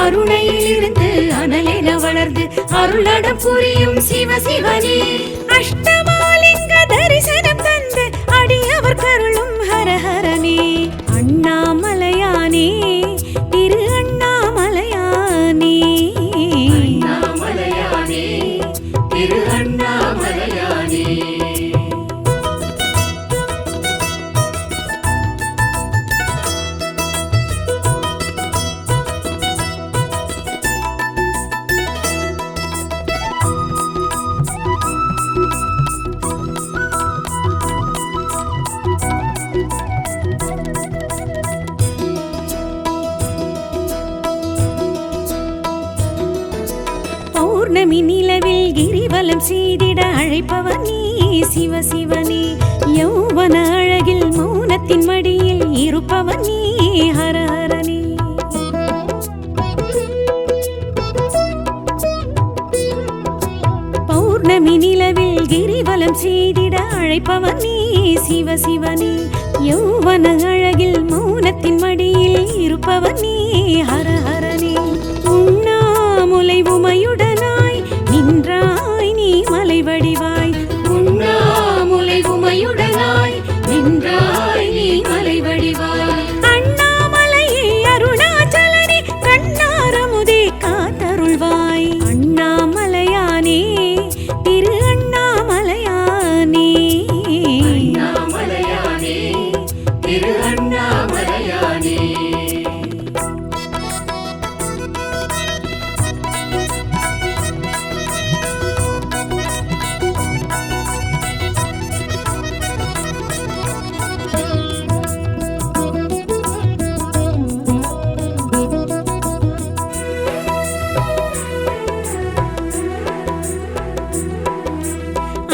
அருணையிலிருந்து அனலென வளர்ந்து அருளடம் புரியும் சிவ சிவனே. அஷ்டமாலிங்க தரிசனம் தந்து அடியவர் கருளும் ஹரஹரனே. அண்ணாமலையானே திரு அண்ணாமலையானே. அண்ணாமலையானே திரு அண்ணாமலையானே. பௌர்ணமி நிலவில் கிரிவலம் செய்திட அழைப்பவர் நீ சிவ சிவனே. யௌவன அழகில் மௌனத்தின் மடியில் இருப்பவர் நீ ஹரஹரனே. பௌர்ணமி நிலவில் கிரிவலம் செய்திட அழைப்பவர் நீ சிவ சிவனே. யௌவன அழகில் மௌனத்தின் மடியில் இருப்பவர் நீ ஹரஹரனே. உண்ணாமுலை உமையுடனாய் நின்றாய் நீ மலை வடிவாய். உண்ணாமுலை உமையுடனாய் நின்றாய் நீ மலை வடிவாய். அண்ணாமலையே அருணாச்சலனே கண்ணாரமுதே காத்தருள்வாய். அண்ணாமலையானே திரு அண்ணாமலையானே. அண்ணாமலையானே திரு அண்ணாமலையானே.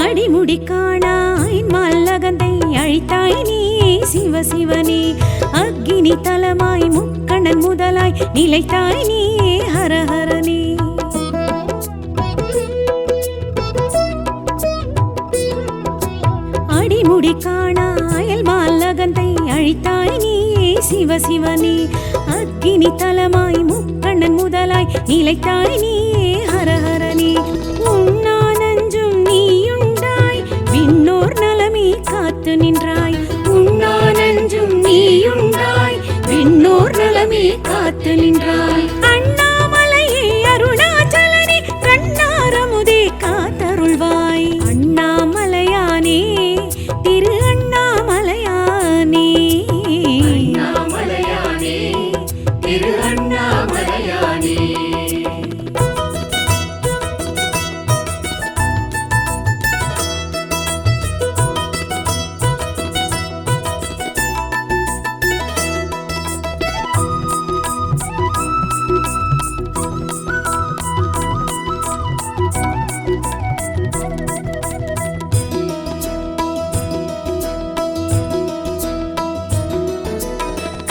அடிமுடி காணாய் மல்லகந்தை அழித்தாய் நீ சிவ சிவனே. அக்கினி தலமாய் முக்கணன் முதலாய் நிலைத்தாய் நீ ஹரஹரனே. அடிமுடி காணாயல் மல்லகந்தை அழித்தாய் நீ சிவ சிவனே. அக்கினி தலமாய் முக்கணன் முதலாய் நிலைத்தாய் நீ ஹரஹரனே. உண்ணா நஞ்சும் நீயுண்டாய் விண்ணோர் நலமே காத்து நின்றாய். உண்ணா நஞ்சும் நீயுண்டாய் விண்ணோர் நலமே காத்து நின்றாய். அண்ணாமலையே அருணாச்சலனே கண்ணாரமுதே காத்தருள்வாய். அண்ணாமலையானே திரு அண்ணாமலையானே. அண்ணாமலையானே திரு அண்ணாமலையானே.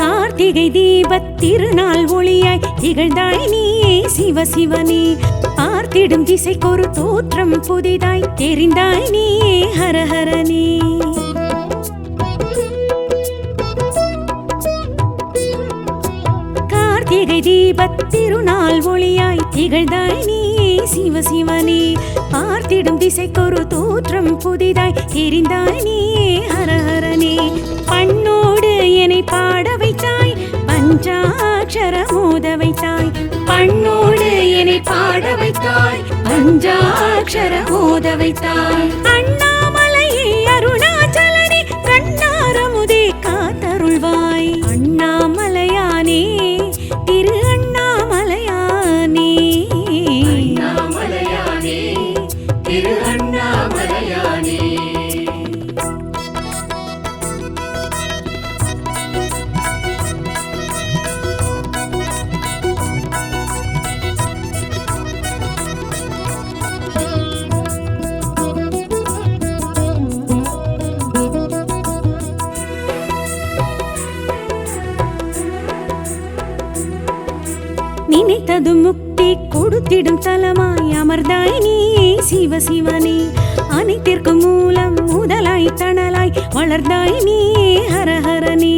கார்த்திகை தீபத் திருநாள் ஒளியாய் திகழ்ந்தாய் நீ சிவ சிவனே. பார்த்திடும் திசைக்கொரு தோற்றம் புதிதாய் தெரிந்தாய் நீ ஹரஹரனே. கார்த்திகை தீபத் திருநாள் ஒளியாய் திகழ்ந்தாய் நீ சிவ சிவனே. பார்த்திடும் திசைக்கொரு தோற்றம் புதிதாய் தெரிந்தாய் நீ ஹரஹரனே. பண்ணோடு என்னை பாட வைத்தாய் பஞ்சாட்சர மோத வைத்தாய். பண்ணோடு என்னை பாட வைத்தாய் பஞ்சாட்சர மோத வைத்தாய். அண்ணாமலையே அருணாச்சலனே கண்ணாரமுதே காத்தருள்வாய். அண்ணாமலையானே திரு அண்ணாமலையானே. அண்ணாமலையானே திரு அண்ணாமலையானே. நினைத்தது முக்தி கொடுத்திடும் தலமாய் அமர்ந்தாய் நீ சிவ சிவனே. அனைத்திற்கும் மூலம் முதலாய் தணலாய் வளர்ந்தாய் நீ ஹரஹரனே.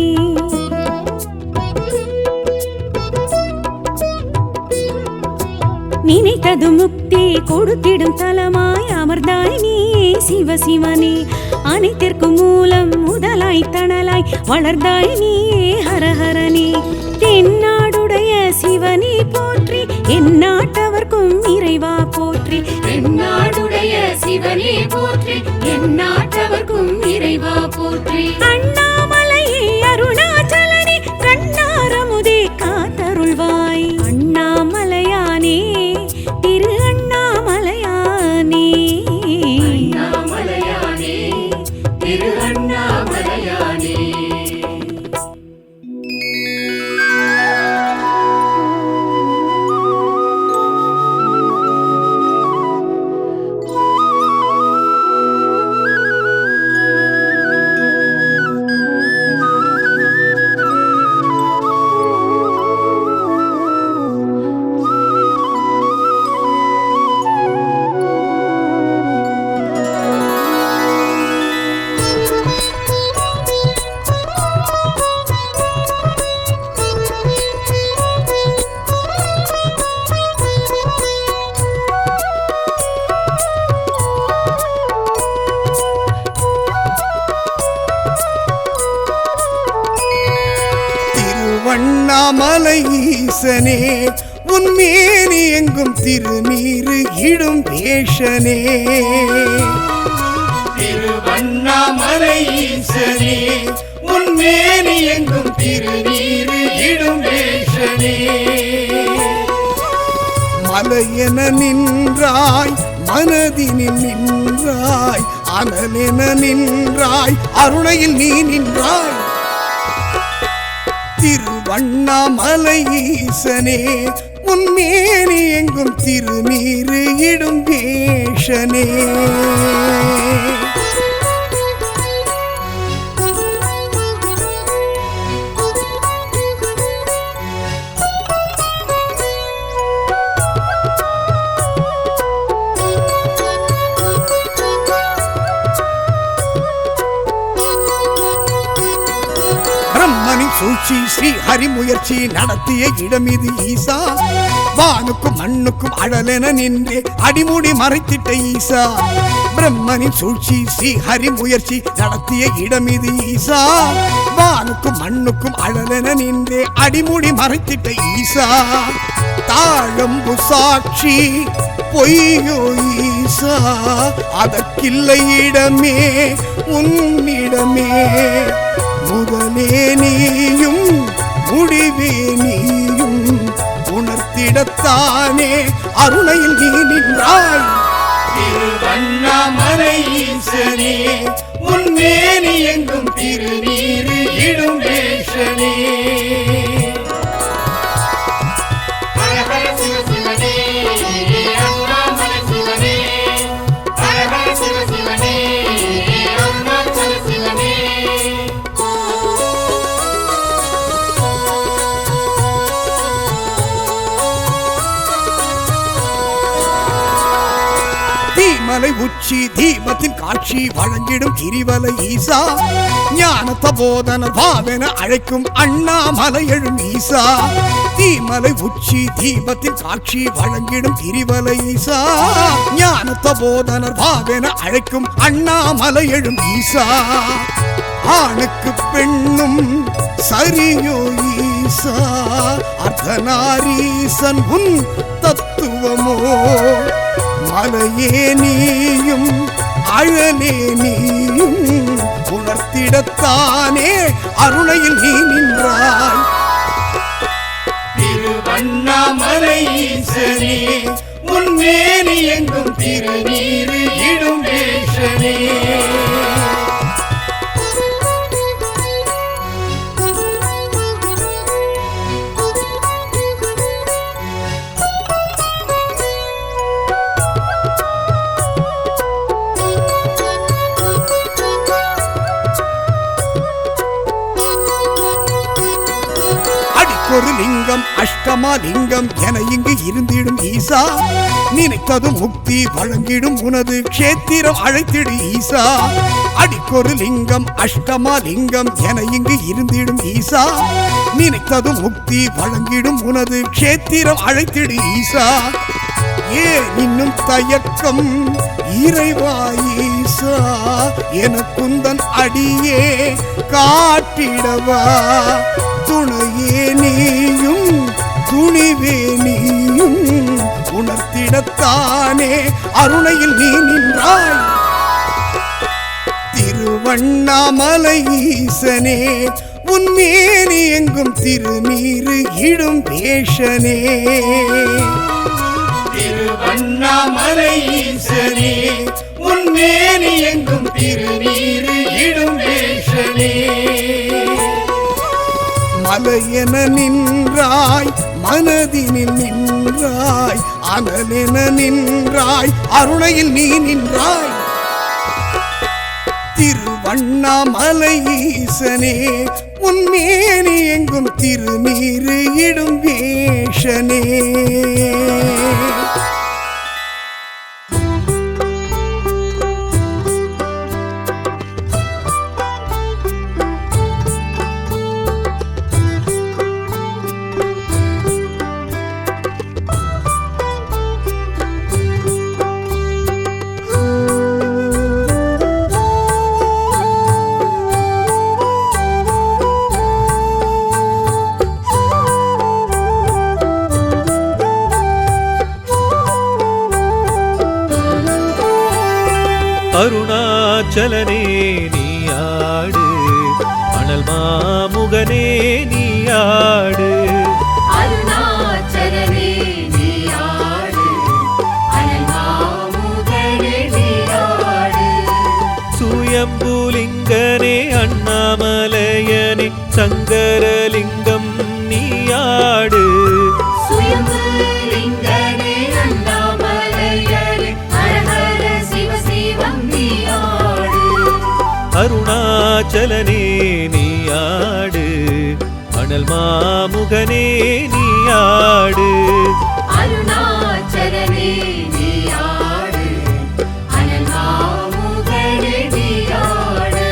நினைத்தது முக்தி கொடுத்திடும் தலமாய் அமர்ந்தாய் நீ சிவசிவனே. அனைத்திற்கும் மூலம் முதலாய் தணலாய் வளர்ந்தாய் நீ ஹரஹரனே. தென்னாடுடைய சிவனே போற்றி எந்நாட்டவர்க்கும் இறைவா போற்றி. தென்னாடுடைய சிவனே போற்றி எந்நாட்டவர்க்கும் இறைவா போற்றி. அண்ணாமலையே அருணாச்சலனே கண்ணாரமுதே காத்தருள்வாய். அண்ணாமலையானே திரு அண்ணாமலையானே. அண்ணாமலையானே திரு அண்ணாமலையானே. திருவண்ணாமலை ஈசனே உன்மேனி எங்கும் திருநீரு இடும் வேஷனே. திருவண்ணாமலை ஈசனே உன்மேனி எங்கும் திருநீரு இடும் வேஷனே. மலையென நின்றாய் மனதினில் நின்றாய் அனலென நின்றாய் அருணையில் நீ நின்றாய். திருவண்ணாமலை ஈசனே உன்மேனி எங்கும் திருநீரு இடும் வேஷனே. சூழ்ச்சி ஸ்ரீ ஹரி முயற்சி நடத்திய இடம் இது ஈசா. வானுக்கும் மண்ணுக்கும் அழலென நின்றே அடிமுடி மறைத்திட்ட ஈசா. பிரம்மனின் சூழ்ச்சி ஸ்ரீ ஹரி முயற்சி நடத்திய இடம் இது ஈசா. வானுக்கும் மண்ணுக்கும் அழலென நின்றே அடிமுடி மறைத்திட்ட ஈசா. தாழம்பு சாட்சி பொய்யோ ஈசா அதற்கில்லை இடமே உன்னிடமே. முதலே நீயும் முடிவே நீயும் உணர்த்திடத்தானே அருணையில் நீ நின்றாய். திருவண்ணாமலை ஈசனே உன்மேனி எங்கும் திருநீரு இடும் வேஷனே. தீமலை உச்சி தீபத்தின் காட்சி வழங்கிடும் கிரிவல ஈசா. ஞானத்த போதன பாவென அழைக்கும் அண்ணாமலை எழும் ஈசா. தீமலை உச்சி தீபத்தின் காட்சி வழங்கிடும் கிரிவல ஈசா. ஞானத்த போதன பாவென அழைக்கும் அண்ணாமலை எழும் ஈசா. ஆணுக்கு பெண்ணும் சரியோ ஈசா அர்த்தநாரீசன் உன் தத்துவமோ. மலையே நீயும் அழலே நீயும் உணர்த்திடத்தானே அருணையில் நீ நின்றாய். திருவண்ணாமலை ஈசனே உன்மேனி எங்கும் திருநீரு இடும் வேஷனே. ஒரு லிங்கம் அஷ்டமா லிங்கம் என இங்கு இருந்திடும் ஈசா. நினைத்தது முக்தி வழங்கிடும் உனது க்ஷேத்திரம் அழைத்திடு ஈசா. அடிக்கொரு லிங்கம் அஷ்டமா லிங்கம் என இங்கு இருந்திடும் ஈசா. நினைத்தது முக்தி வழங்கிடும் உனது க்ஷேத்திரம் அழைத்திடு ஈசா. ஏன் இன்னும் தயக்கம் இறைவாயீசா எனக்குந்தன் அடியே காட்டிடவா துணையே நீயும் துணிவே நீயும் உணர்த்திடத்தானே அருணையில் நீ நின்றாய் திருவண்ணாமலை ஈசனே உன்மேனி எங்கும் திருநீரு இடும் வேஷனே திருவண்ணாமலை ஈசனே உன்மேனி எங்கும் திருநீரு இடும் வேஷனே மலையென நின்றாய் மனதினில் நின்றாய் அனலென நின்றாய் அருணையில் நீ நின்றாய் திருவண்ணாமலை ஈசனே உன்மேனி எங்கும் திருநீரு இடும் வேஷனே அருணாச்சலனே நீயாடு அனல் மாமுகனே நீயாடு அருணாச்சலனே நீயாடு அனல் மாமுகனே நீயாடு சுயம்புலிங்கனே அண்ணாமலையனே சங்கரலிங்கம் நீயாடு சுயம்புலிங்கனே அண்ணாமலையனே ஹரஹர சிவ சிவம் நீயாடு அருணாச்சலனே நீயாடு அனல் மாமுகனே நீயாடு அருணாச்சலனே நீயாடு அனல் மாமுகனே நீயாடு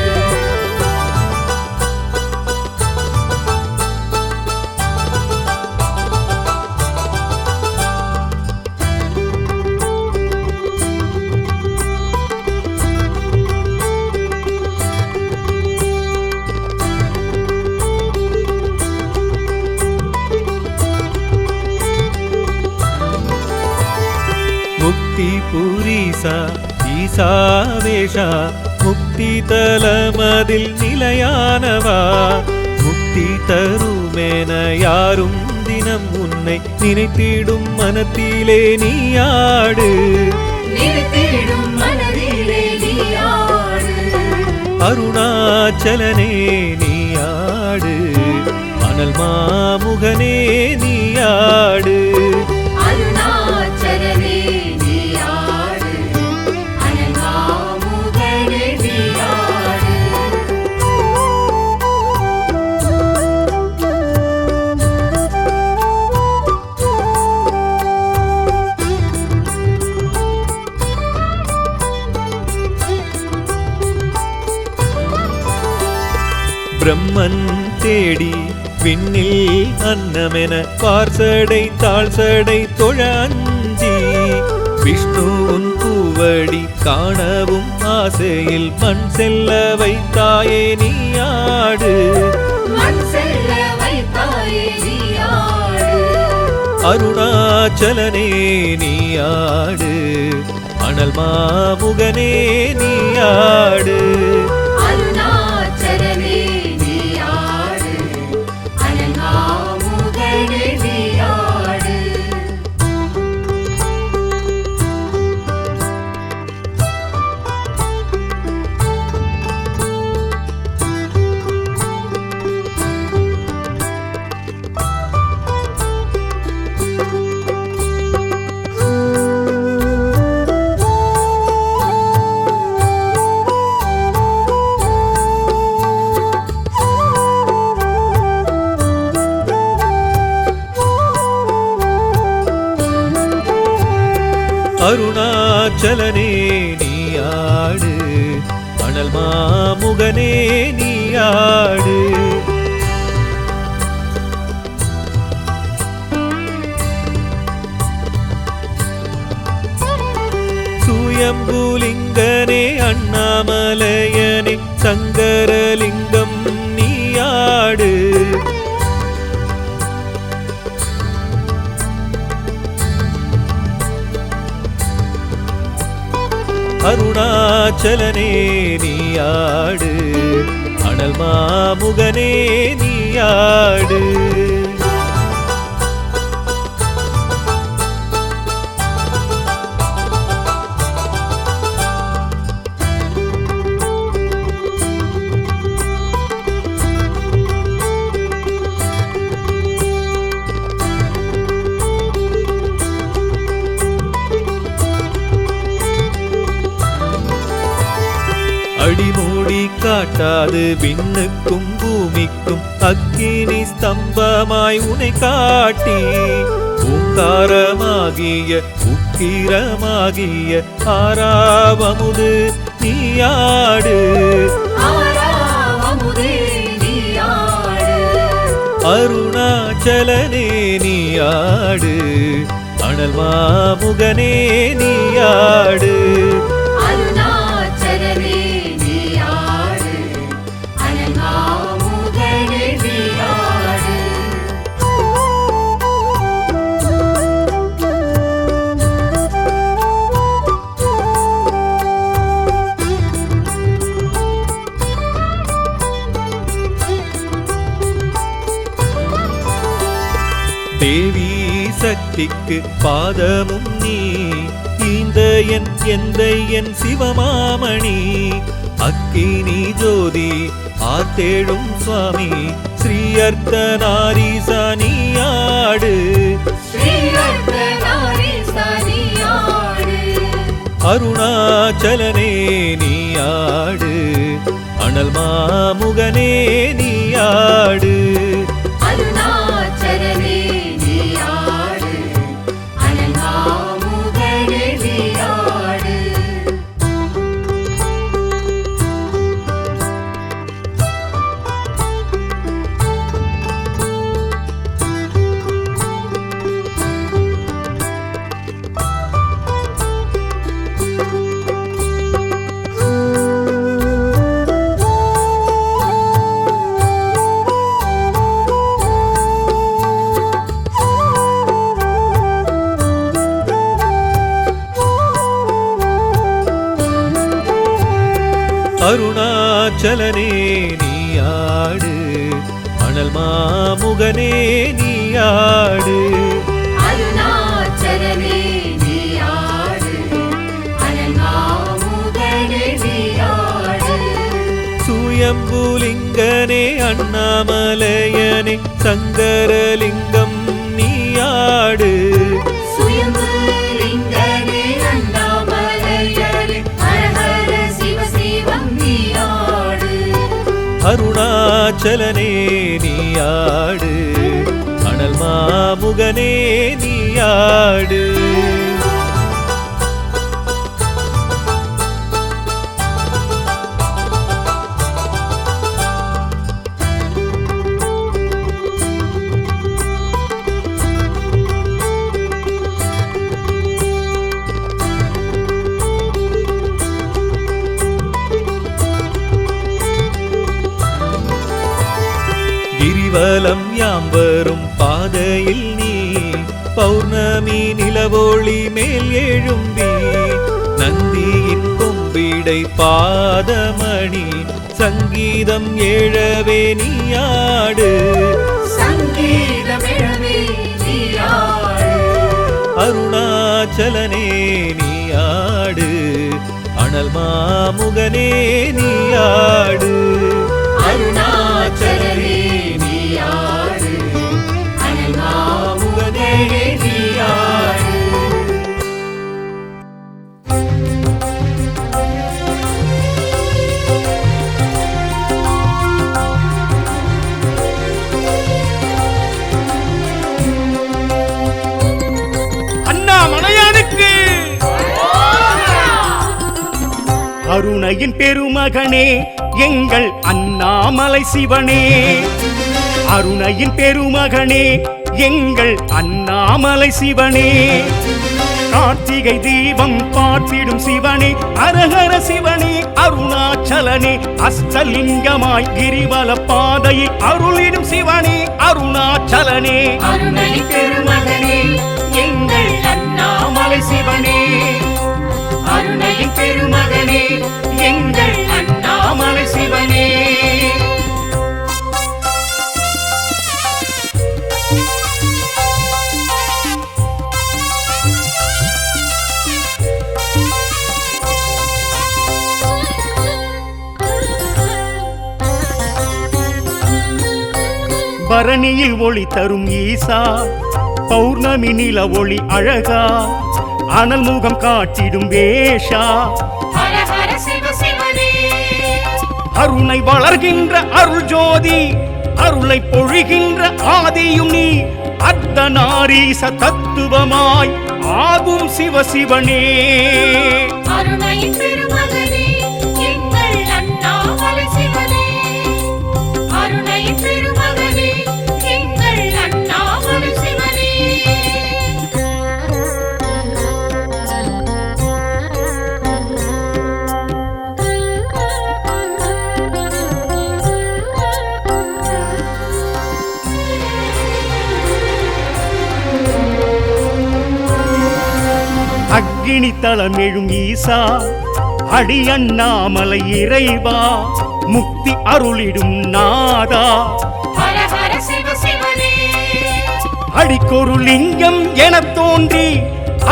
முக்தி புரீசா ஈசாவேஷா முக்தி தலமதில் நிலையானவா முக்தி தருமென யாரும் தினம் உன்னை நினைத்திடும் மனத்திலே நீயாடு நினைத்திடும் மனதிலே நீயாடு அருணாச்சலனே நீயாடு அனல் மாமுகனே நீயாடு அருணாச்சலனே நீயாடு அனல் மாமுகனே நீயாடு பிரம்மன் தேடி விண்ணில் அன்னமென பார்சடை தாழ்சடை தொழ அஞ்சி விஷ்ணுவின் பூவடி காணவும் ஆசையில் மண் செல்ல வைத்தாயே நீயாடு மண் செல்ல வைத்தாயே நீயாடு அருணாச்சலனே நீயாடு அனல் மாமுகனே நீயாடு அருணாச்சலனே நீயாடு அனல் மாமுகனே நீயாடு அருணாச்சலனே நீயாடு அனல் மாமுகனே நீயாடு சுயம்புலிங்கனே அண்ணாமலையனே சங்கரலிங்கம் நீயாடு அருணாச்சலனே நீயாடு அனல் மாமுகனே நீயாடு அடிமூடி காட்டாது விண்ணுக்கும் பூமிக்கும் அக்கினி ஸ்தம்பமாய் உனை காட்டி ஓங்காரமாகிய உக்கிரமாகிய ஆறாவமுது நீயாடு ஆறாவமுதே நீயாடு அருணாச்சலனே நீயாடு அனல் மாமுகனே நீயாடு அருணாச்சலனே நீயாடு அனல் மாமுகனே நீயாடு தேவி சக்திக்கு பாதமும் நீ இந்த என் சிவமாமணி அக்கினி ஜோதி ஆத்தேழும் சுவாமி ஸ்ரீ அர்த்தநாரீசா நீயாடு ஸ்ரீ அர்த்தநாரீசா நீயாடு அருணாச்சலனே நீயாடு அனல் மாமுகனே நீயாடு அருணாச்சலனே நீயாடு அனல் மாமுகனே நீயாடு அருணாச்சலனே நீயாடு அனல் மாமுகனே நீயாடு அருணாச்சலனே நீயாடு அனல் மாமுகனே நீயாடு சுயம்புலிங்கனே அண்ணாமலையனே சங்கரலிங்கம் நீயாடு சுயம்புலிங்கனே அண்ணாமலையனே ஹர சிவ சிவம் நீயாடு அருணாச்சலனே நீயாடு அனல் மாமுகனே நீயாடு கிரிவலம் யாம் வரும் பாதையில் நீ பௌர்ணமி நிலவொளி மேல் எழும்பி நந்தியின் கொம்பிடை பாதமணி சங்கீதம் ஏழவே நீயாடு சங்கீதம் எழவே நீயாடு அருணாச்சலனே நீயாடு அனல் மாமுகனே நீயாடு அருணாச்சலனே நீயாடு அனல் மாமுகனே நீயாடு அண்ணாமலையானுக்கு அருணையின் பெருமகனே எங்கள் அண்ணாமலை சிவனே அருணையின் பெருமகனே எங்கள் அண்ணாமலை சிவனே கார்த்திகை தீபம் பார்த்திடும் சிவனே அரஹர சிவனே அருணாச்சலனே அஷ்டலிங்கமாய் கிரிவல பாதையில் அருளிடும் சிவனே அருணாச்சலனே அருணை பெருமகனே எங்கள் அண்ணாமலை சிவனே அருணை பெருமகனே எங்கள் அண்ணாமலை சிவனே பரணியில் ஒளி தரும் ஈசா பௌர்ணமி நில ஒளி அழகா அனல் முகம் காட்டிடும் வேஷா ஹர ஹர சிவ சிவனே அருணை வளர்கின்ற அருள் ஜோதி அருளை பொழிகின்ற ஆதியும் நீ அர்த்தநாரீச தத்துவமாய் ஆகும் சிவசிவனே அருணை பெருமகனே எங்கள் அண்ணாமலை சிவனே அருணை பெருமகனே எங்கள் அண்ணாமலை சிவனே அக்கினி தலமெழும் ஈசா அடி அண்ணாமலை இறைவா முக்தி அருளிடும் நாதா ஹர ஹர சிவ சிவனே அடிக்கொரு லிங்கம் எனத் தோன்றி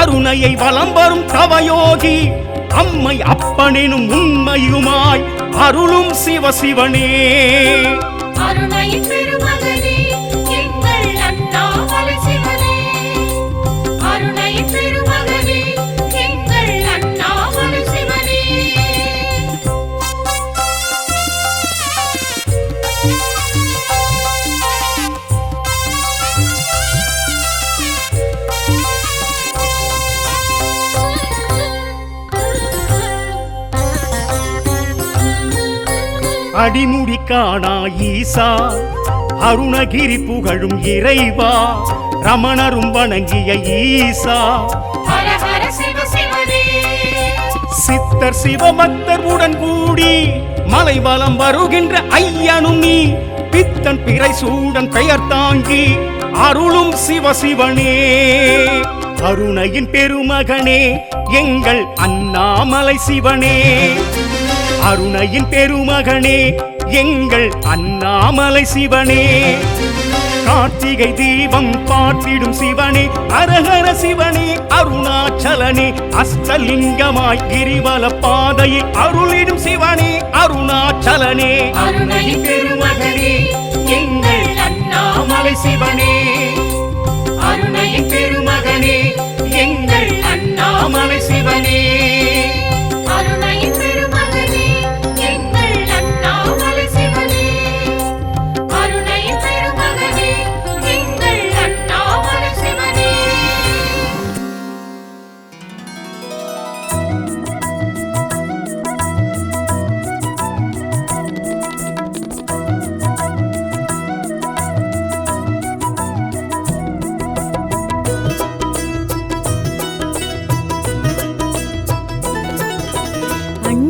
அருணையை வலம் வரும் தவயோகி அம்மை அப்பனெனும் உண்மையுமாய் அருளும் சிவசிவனே அருணை பெருமகனே எங்கள் அண்ணாமலை சிவனே அருணை பெருமகனே எங்கள் அண்ணாமலை சிவனே அடிமுடி காணா ஈசா அருணகிரி புகழும் இறைவா ரமணரும் வணங்கிய ஈசா ஹர ஹர சிவ சிவனே சித்தர் சிவபக்தர் உடன் கூடி மலைவலம் வருகின்ற ஐயனும் நீ பித்தன் பிறை சூடன் பெயர் தாங்கி அருளும் சிவசிவனே அருணையின் பெருமகனே எங்கள் அண்ணாமலை சிவனே அருணையின் பெருமகனே எங்கள் அண்ணாமலை சிவனே கார்த்திகை தீபம் பார்த்திடும் சிவனே அரஹர சிவனே அருணாச்சலனே அஷ்டலிங்கமாய் கிரிவல பாதையில் அருளிடும் சிவனே அருணாச்சலனே அருணை பெருமகனே எங்கள் அண்ணாமலை சிவனே அருணை பெருமகனே எங்கள் அண்ணாமலை சிவனே அருணை பெருமகனே எங்கள் அண்ணாமலை சிவனே அருணை பெருமகனே எங்கள் அண்ணாமலை சிவனே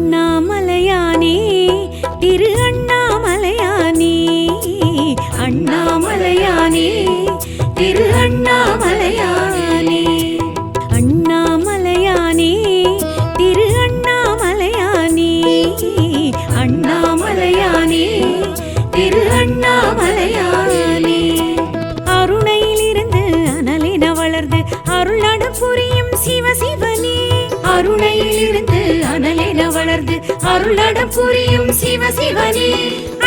அண்ணாமலையானே திரு அண்ணாமலையானே அண்ணாமலையானே திரு அண்ணாமலையானே அண்ணாமலையானே திரு அண்ணாமலையானே அண்ணாமலையானே திரு அண்ணாமலையானே அருணையிலிருந்து அனலென வளர்ந்து அருளட புரியும் சிவசிவனே அருணையிலிருந்து அனலென வளர்ந்து அருளட புரியும் சிவசிவனே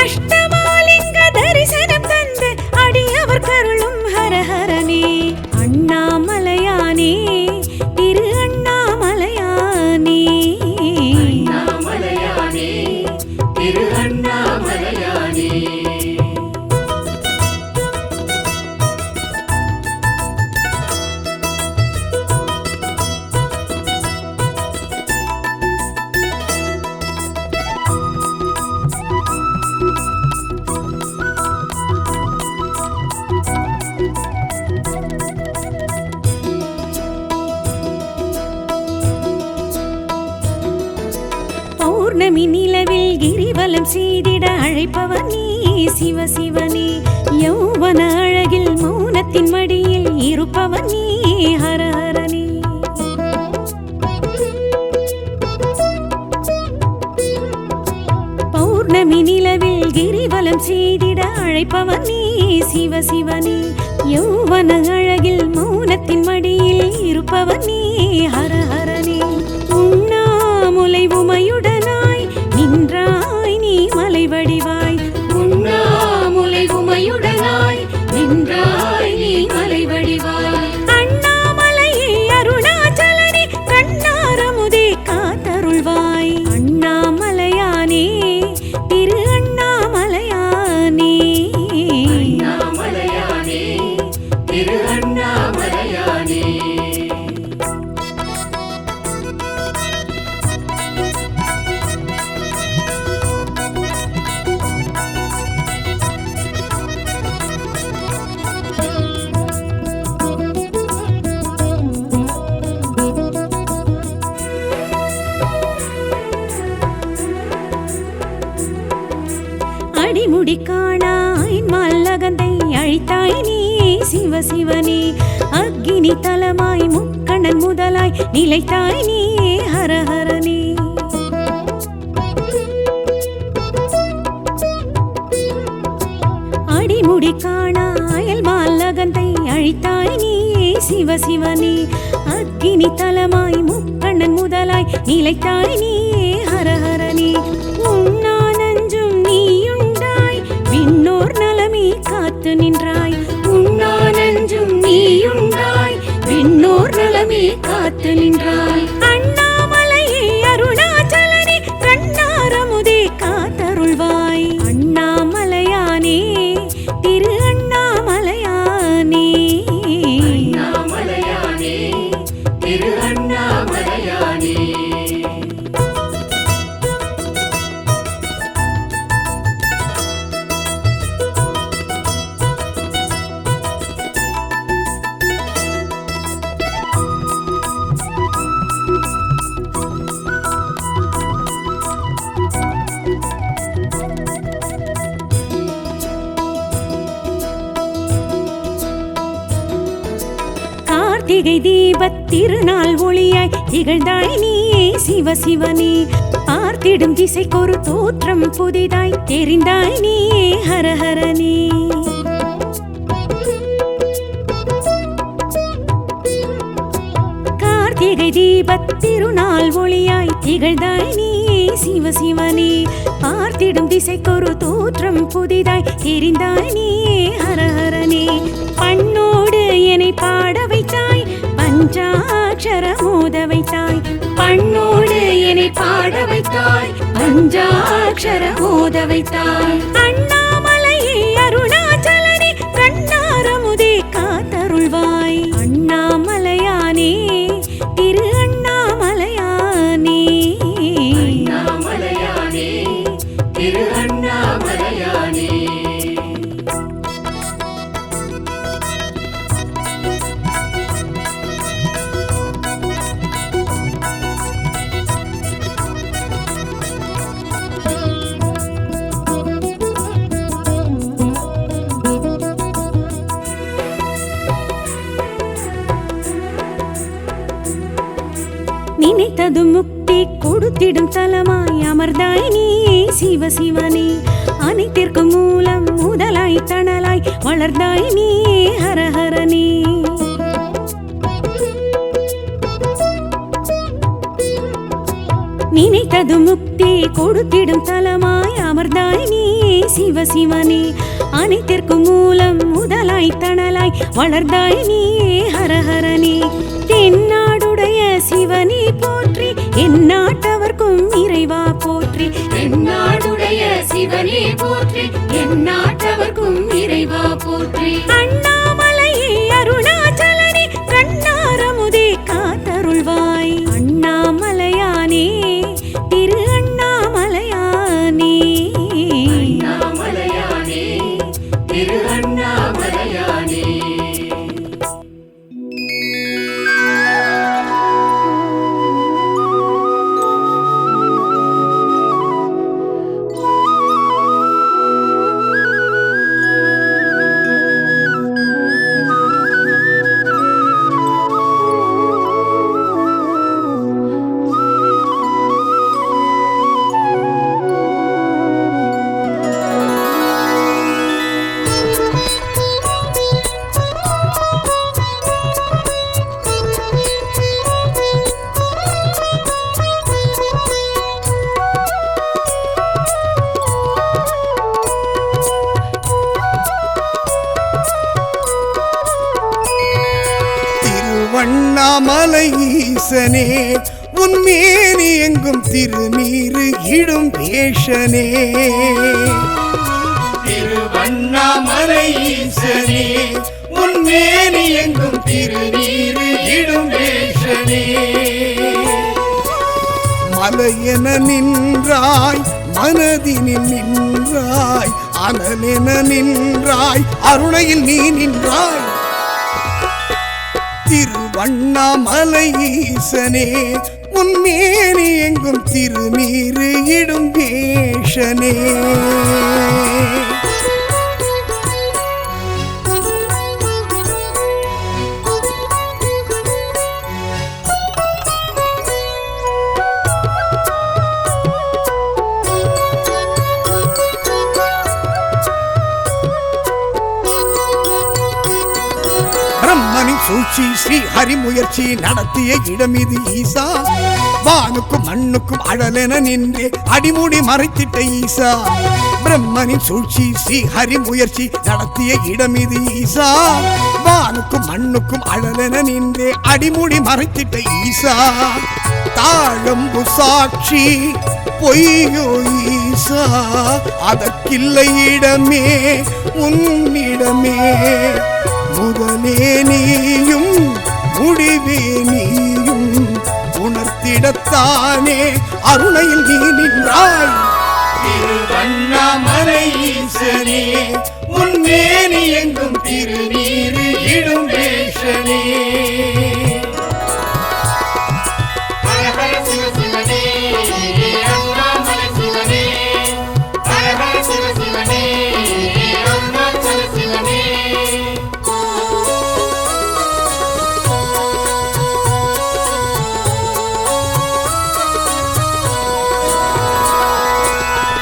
அஷ்டமாலிங்க தரிசனம் தந்து அடியவர் கருளும் ஹரஹரனே அண்ணாமலையானே திரு அண்ணாமலையானே அண்ணாமலையானே திரு அண்ணாமலையானே கிரிவலம் செய்திட அழைப்பவன் நீ சிவ சிவனே யௌவன அழகில் மௌனத்தின் மடியில் இருப்பவன் நீ ஹர ஹரனே பௌர்ணமி நிலவில் கிரிவலம் செய்திட அழைப்பவன் நீ சிவ சிவனே யௌவன அழகில் மௌனத்தின் மடியில் இருப்பவன் நீ ஹர ஹரனே உண்ணாமுலை உமையுடனாய் நின்றாய் நீ மலை வடிவாய் உண்ணாமுலை உமையுடனாய் நின்றாய் நீ மலை வடிவாய் அண்ணாமலையே அருணாச்சலனே கண்ணாரமுதே காத்தருள்வாய் அண்ணாமலையானே திரு அண்ணாமலையானே அண்ணாமலையானே திரு அண்ணாமலையானே அடிமுடி காணாய் மல்லகந்தை அழித்தாய் நீ சிவ சிவனே அக்கினி தலமாய் முக்கண்ணன் முதலாய் நிலைத்தாய் நீ ஹர ஹரனே அடிமுடி காணாயல் மல்லகந்தை அழித்தாய் நீ சிவ சிவனே அக்கினி தலமாய் முக்கண்ணன் முதலாய் நிலைத்தாய் நீ ஹர ஹரனே உண்ணா நஞ்சும் நீயுண்டாய் விண்ணோர் நலமே காத்து நின்றாய் உண்ணா நஞ்சும் நீயுண்டாய் விண்ணோர் நலமே காத்து நின்றாய் அண்ணாமலையே அருணாச்சலனே கண்ணாரமுதே காத்தருள்வாய் அண்ணாமலையானே திரு அண்ணாமலையானே அண்ணாமலையானே திரு அண்ணாமலையானே கார்த்திகை தீபத் திருநாள் ஒளியாய் திகழ்ந்தாய் நீ சிவ சிவனே பார்த்திடும் திசைக்கொரு தோற்றம் புதிதாய் தெரிந்தாய் நீ ஹர ஹரனே கார்த்திகை தீபத் திருநாள் ஒளியாய் திகழ்ந்தாய் நீ சிவ சிவனே பார்த்திடும் திசைக்கொரு தோற்றம் புதிதாய் தெரிந்தாய் நீ ஹர ஹரனே பண்ணோடு என்னை பாட வைத்தாய் பஞ்சாட்சர மோத வைத்தாய் பண்ணோடு என்னை பாட வைத்தாய் பஞ்சாட்சர மோத வைத்தாய் அண்ணாமலையே அருணாச்சலனே கண்ணாரமுதே காத்தருள்வாய் அண்ணாமலையானே திரு அண்ணாமலையானே அண்ணாமலையானே திரு அண்ணாமலையானே நினைத்தது முக்தி கொடுத்திடும் தலமாய் அமர்ந்தாய் நீ சிவ சிவனே அனைத்திற்கும் மூலம் முதலாய் தணலாய் வளர்ந்தாய் நீ ஹர ஹரனே நினைத்தது முக்தி கொடுத்திடும் தலமாய் அமர்ந்தாய் நீ சிவ சிவனே அனைத்திற்கும் மூலம் முதலாய் தணலாய் வளர்ந்தாய் நீ ஹர ஹரனே தென்னாடுடைய சிவனே போற்றி எந்நாட்டவர்க்கும் இறைவா போற்றி தென்னாடுடைய சிவனே போற்றி எந்நாட்டவர்க்கும் இறைவா போற்றி அண்ணாமலையே அருணாச்சலனே கண்ணாரமுதே காத்தருள்வாய் அண்ணாமலையானே திரு அண்ணாமலையானே அண்ணாமலையானே திரு அண்ணாமலையானே திருவண்ணாமலை ஈசனே உன்மேனி எங்கும் திருநீரு இடும் வேஷனே திருவண்ணாமலை ஈசனே உன்மேனி எங்கும் திருநீரு இடும் வேஷனே மலையென நின்றாய் மனதினில் நின்றாய் அனலென நின்றாய் அருணையில் நீ நின்றாய் திருவண்ணாமலை ஈசனே உன்மேனி எங்கும் திருநீரு இடும் வேஷனே பிரம்மனின் சூழ்ச்சி ஸ்ரீ ஹரி முயற்சி நடத்திய இடம் இது ஈசா வானுக்கும் மண்ணுக்கும் அழலென நின்றே அடிமுடி மறைத்திட்ட ஈசா பிரம்மனின் சூழ்ச்சி ஸ்ரீ ஹரி முயற்சி நடத்திய இடம் இது ஈசா வானுக்கும் மண்ணுக்கும் அழலென நின்றே அடிமுடி மறைத்திட்ட ஈசா தாழம்பு சாட்சி பொய்யோ ஈசா அதற்கில்லை இடமே உன்னிடமே முதலே நீயும் முடிவே நீயும் உணர்த்திடத்தானே அருணையில் நீ நின்றாய் திருவண்ணாமலை ஈசனே உன்மேனி எங்கும் திருநீரு இடும் வேஷனே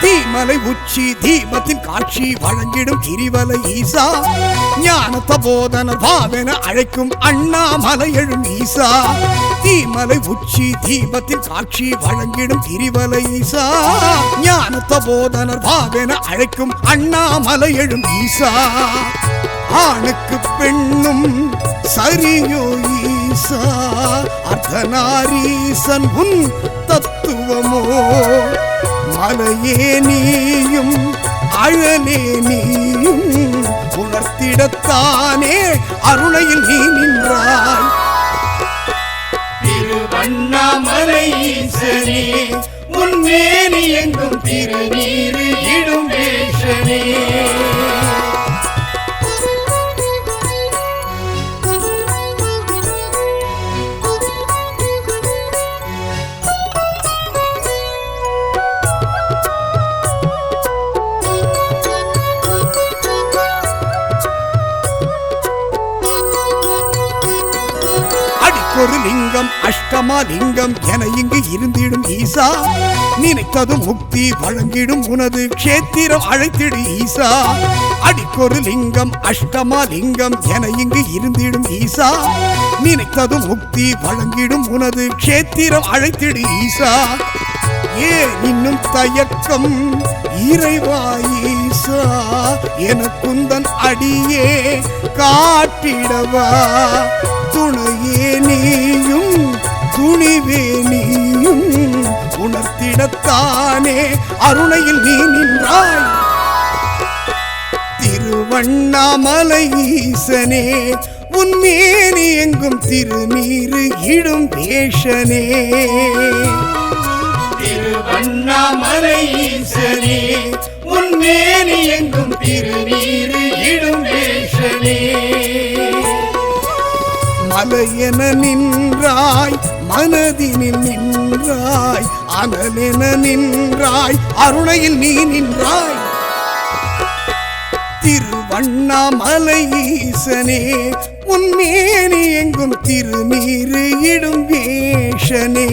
தீமலை உச்சி தீபத்தின் காட்சி வழங்கிடும் கிரிவல ஈசா ஞானத்த போதன பாவென அழைக்கும் அண்ணாமலை எழும் ஈசா தீமலை உச்சி தீபத்தின் காட்சி வழங்கிடும் கிரிவல ஈசா ஞானத்த போதன பாவென அழைக்கும் அண்ணாமலை எழும் ஈசா ஆணுக்கு பெண்ணும் சரியோ ஈசா அர்த்தநாரீசன் உன் தத்துவமோ மலையே நீயும் அழலே நீயும் உணர்த்திடத்தானே அருணையில் நீ நின்றாய் திருவண்ணாமலை ஈசனே உன்மேனி எங்கும் திருநீரு இடும் வேஷனே ஒரு லிங்கம் அஷ்டமா லிங்கம் என இங்கு இருந்திடும் ஈசா நினைத்தது முக்தி வழங்கிடும் உனது க்ஷேத்திரம் அழைத்திடு ஈசா அடிக்கொரு லிங்கம் அஷ்டமா லிங்கம் என இங்கு இருந்திடும் ஈசா நினைத்தது முக்தி வழங்கிடும் உனது க்ஷேத்திரம் அழைத்திடு ஈசா ஏன் இன்னும் தயக்கம் இறைவா ஈசா எனக்குந்தன் அடியே காட்டிடவா துணையே நீயும் துணிவே நீயும் உணர்த்திடத்தானே அருணையில் நீ நின்றாய் திருவண்ணாமலை ஈசனே உன்மேனி எங்கும் திருநீரு இடும் வேஷனே திருவண்ணாமலை ஈசனே உன்மேனி எங்கும் திருநீரு இடும் வேஷனே மலையென நின்றாய் மனதினில் நின்றாய் அனலென நின்றாய் அருணையில் நீ நின்றாய் திருவண்ணாமலை ஈசனே உன்மேனி எங்கும் திருநீரு இடும் வேஷனே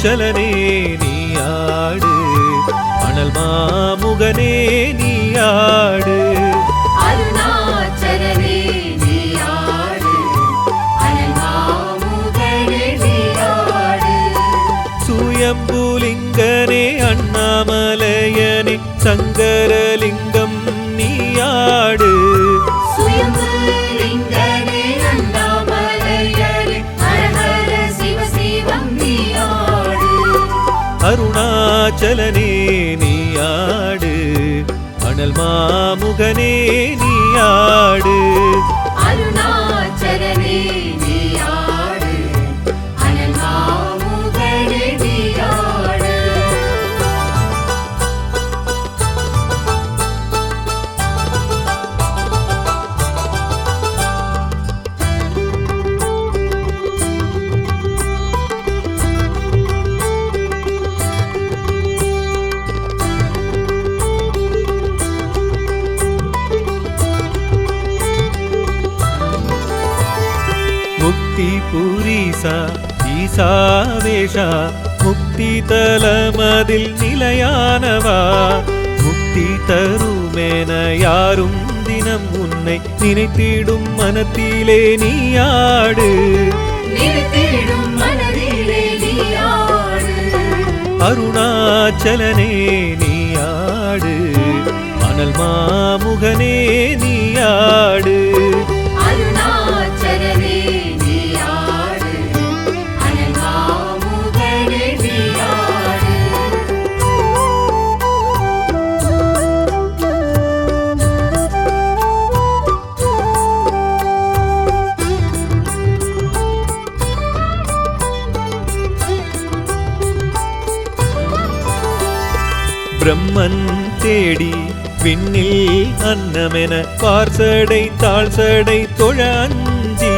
அருணாச்சலனே நீயாடு அனல் மாமுகனே நீயாடு அருணாச்சலனே நீயாடு அனல் மாமுகனே நீயாடு சுயம்புலிங்கனே அண்ணாமலையனே சங்கரலிங்கம் நீயாடு சுயம்புலிங்கனே அண்ணாமலையனே ஹரஹர சிவ சிவம் நீயாடு அருணாச்சலனே நீயாடு அனல் மாமுகனே நீயாடு அருணாச்சலனே நீயாடு அனல் மாமுகனே நீயாடு முக்தி புரீசா ஈசாவேஷா முக்தி தலமதில் நிலையானவா முக்தி தருமென யாரும் தினம் உன்னை நினைத்திடும் மனத்திலே நீயாடு நினைத்திடும் மனதிலே நீயாடு அருணாச்சலனே நீயாடு அனல் மாமுகனே நீயாடு அருணாச்சலனே நீயாடு அனல் மாமுகனே நீயாடு பிரம்மன் தேடி விண்ணில் அன்னமென பார்சடை தாழ்சடை தொழ அஞ்சி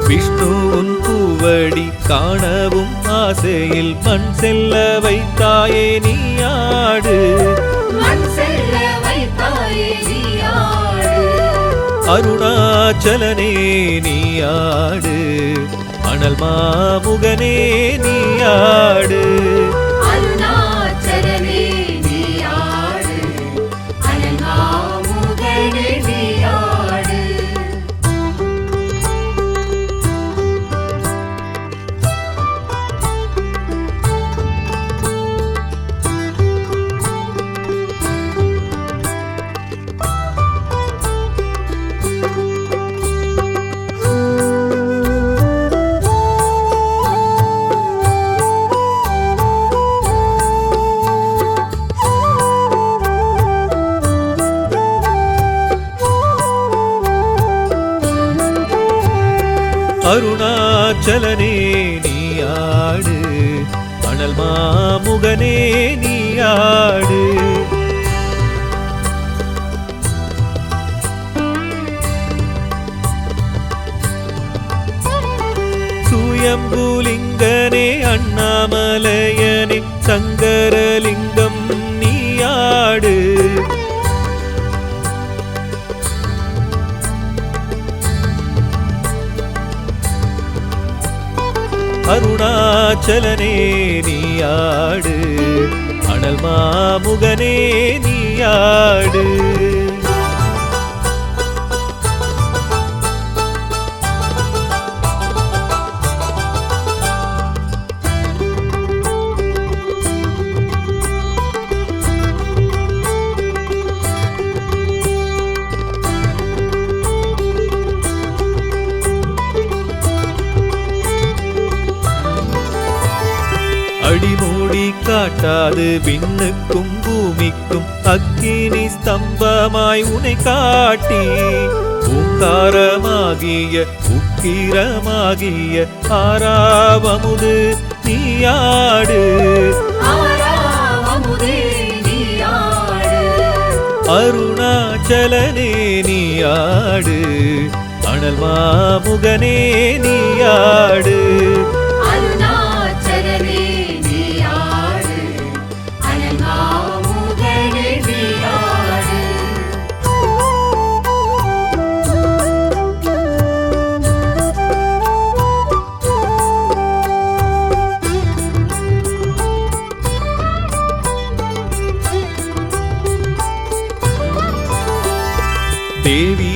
விஷ்ணுவின் பூவடி காணவும் ஆசையில் மண் செல்ல வைத்தாயே நீயாடு மண் செல்ல வைத்தாயே நீயாடு அருணாச்சலனே நீயாடு அனல் மாமுகனே நீயாடு அருணாச்சலனே நீயாடு அனல் மாமுகனே நீயாடு அருணாச்சலனே நீயாடு அனல் மாமுகனே நீயாடு சுயம்புலிங்கனே அண்ணாமலையனே சங்கரலிங்கம் நீயாடு அருணாச்சலனே நீயாடு அனல் மாமுகனே நீயாடு அடிமூடி காட்டாது விண்ணுக்கும் பூமிக்கும் அக்கினி ஸ்தம்பமாய் உனை காட்டி ஓங்காரமாகிய உக்கிரமாகிய ஆறாவமுது நீயாடு ஆறாவமுதே நீயாடு அருணாச்சலனே நீயாடு அனல் மாமுகனே நீயாடு அருணாச்சலனே நீயாடு அனல் மாமுகனே நீயாடு தேவி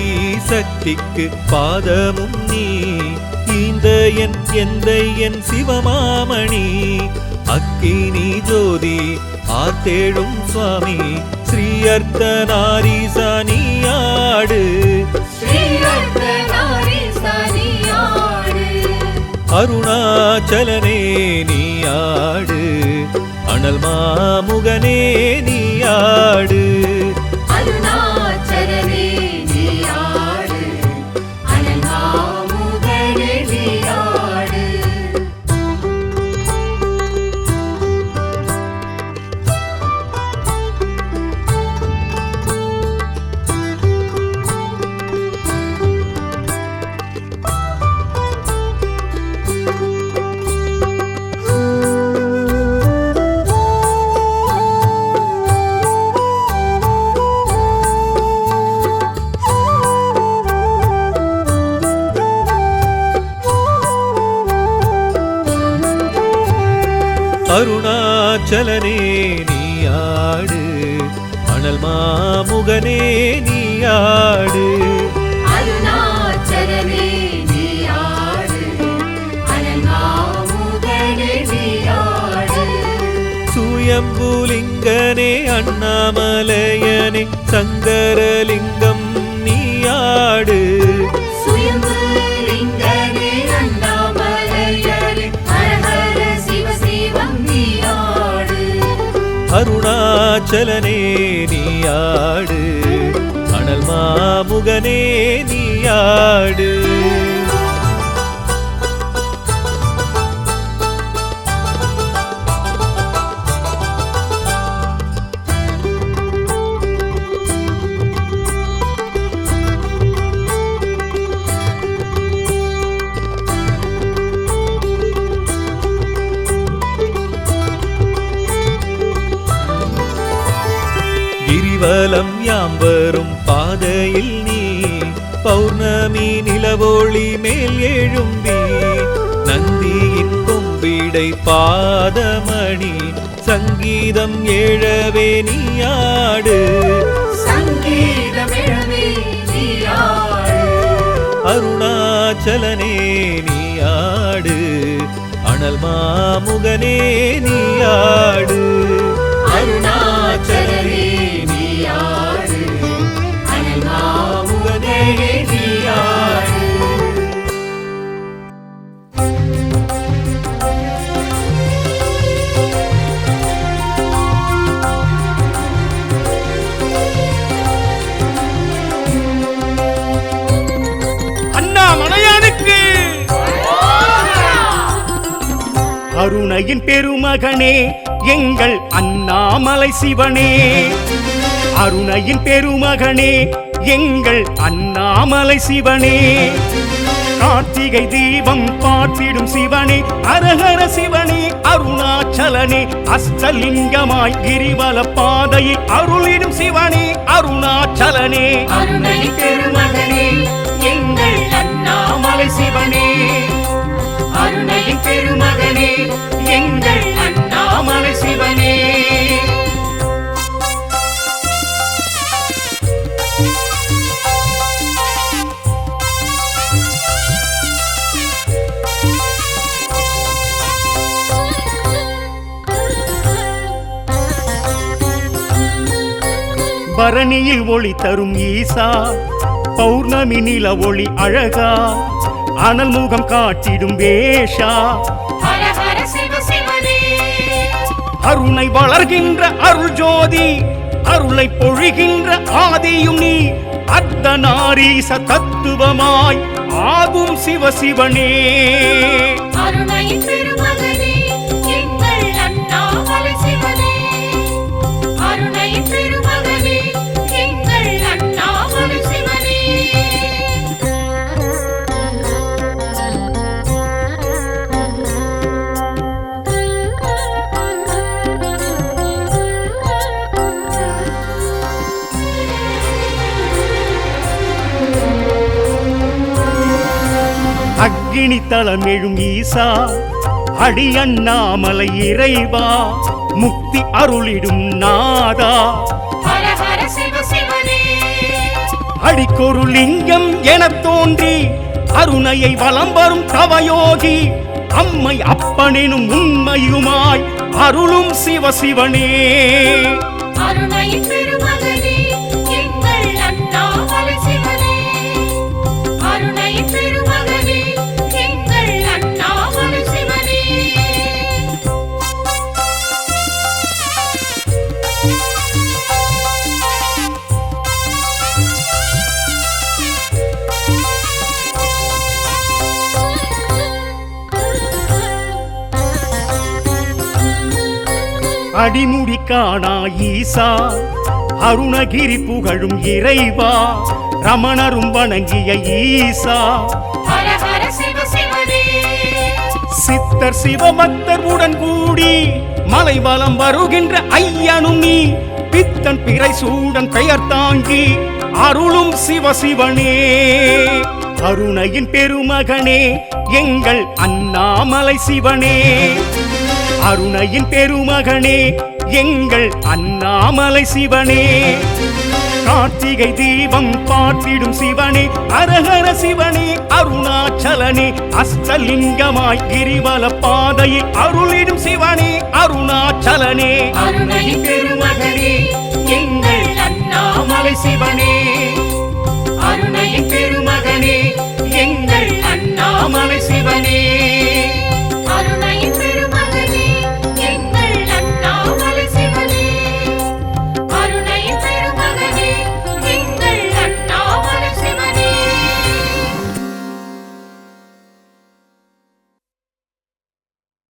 சக்திக்கு பாதமும் நீ இந்த என் எந்தை என் சிவமாமணி அக்கினி ஜோதி ஆத்தேழும் சுவாமி ஸ்ரீ அர்த்தநாரீசா நீயாடு அருணாச்சலனே நீயாடு அனல் மாமுகனே நீயாடு அருணாச்சலனே நீயாடு அனல் மாமுகனே நீயாடு அருணாச்சலனே நீயாடு அனல் மாமுகனே நீயாடு அருணாச்சலனே நீயாடு அனல் மாமுகனே நீயாடு சுயம்புலிங்கனே அண்ணாமலையனே சங்கரலிங்கம் நீயாடு சுயம்புலிங்கனே அண்ணாமலையனே ஹர சிவ சிவம் நீயாடு அருணாச்சலனே நீயாடு அனல் மாமுகனே நீயாடு கிரிவலம் யாம் வரும் பாதையில் நீ பௌர்ணமி நிலவொளி மேல் எழும்பி நந்தியின் கொம்பிடை பாதமணி சங்கீதம் ஏழவே நீயாடு சங்கீதம் எழவே நீயாடு அருணாச்சலனே நீயாடு அனல் மாமுகனே நீயாடு அருணாச்சலனே நீயாடு அனல் மாமுகனே நீயாடு அண்ணாமலையானுக்கு அருணையின் பெருமகனே எங்கள் அண்ணாமலை சிவனே அருணையின் பெருமகனே எங்கள் அண்ணாமலை சிவனே கார்த்திகை தீபம் பார்த்திடும் சிவனே அரஹர சிவனே அருணாச்சலனே அஷ்டலிங்கமாய் கிரிவல பாதையை அருளிடும் சிவனே அருணாச்சலனே அருணை பெருமகனே எங்கள் அண்ணாமலை சிவனே அருணை பெருமகனே எங்கள் அண்ணாமலை சிவனே பரணியில் ஒளி தரும் ஈசா பௌர்ணமி நில ஒளி அழகா அனல் முகம் காட்டிடும் வேஷா ஹர ஹர சிவ சிவனே அருணை வளர்கின்ற அருள் ஜோதி அருளை பொழிகின்ற ஆதியும் நீ அர்த்தநாரீச தத்துவமாய் ஆகும் சிவ சிவனே அருணை பெருமகனே எங்கள் அண்ணாமலை சிவனே அருணை பெருமகனே எங்கள் அண்ணாமலை சிவனே அக்கினி தலம் எழும் ஈசா அடி அண்ணாமலை இறைவா முக்தி அருளிடும் நாதா ஹர ஹர சிவ சிவனே அடிக்கொரு லிங்கம் எனத் தோன்றி அருணையை வலம் வரும் தவயோகி அம்மை அப்பனெனும் உண்மையுமாய் அருளும் சிவசிவனே. அருணையின் பெருமகனே எங்கள் அண்ணாமலை சிவனே. அருணையின் பெருமகனே எங்கள் அண்ணாமலை சிவனே. அடிமுடி காணா ஈசா அருணகிரி புகழும் இறைவா ரமணரும் வணங்கிய ஈசா. ஹர ஹர சிவ சிவனே. சித்தர் சிவபக்தர் உடன் கூடி மலைவலம் வருகின்ற ஐயனும் நீ பித்தன் பிறை சூடன் பெயர் தாங்கி அருளும் சிவசிவனே. அருணையின் பெருமகனே எங்கள் அண்ணாமலை சிவனே. அருணையின் பெருமகனே எங்கள் அண்ணாமலை சிவனே. கார்த்திகை தீபம் பார்த்திடும் சிவனே அரஹர சிவனே அருணாச்சலனே. அஷ்டலிங்கமாய் கிரிவல பாதையை அருளிடும் சிவனே அருணாச்சலனே. அருணையின் பெருமகனே எங்கள் அண்ணாமலை சிவனே. அருணையின் பெருமகனே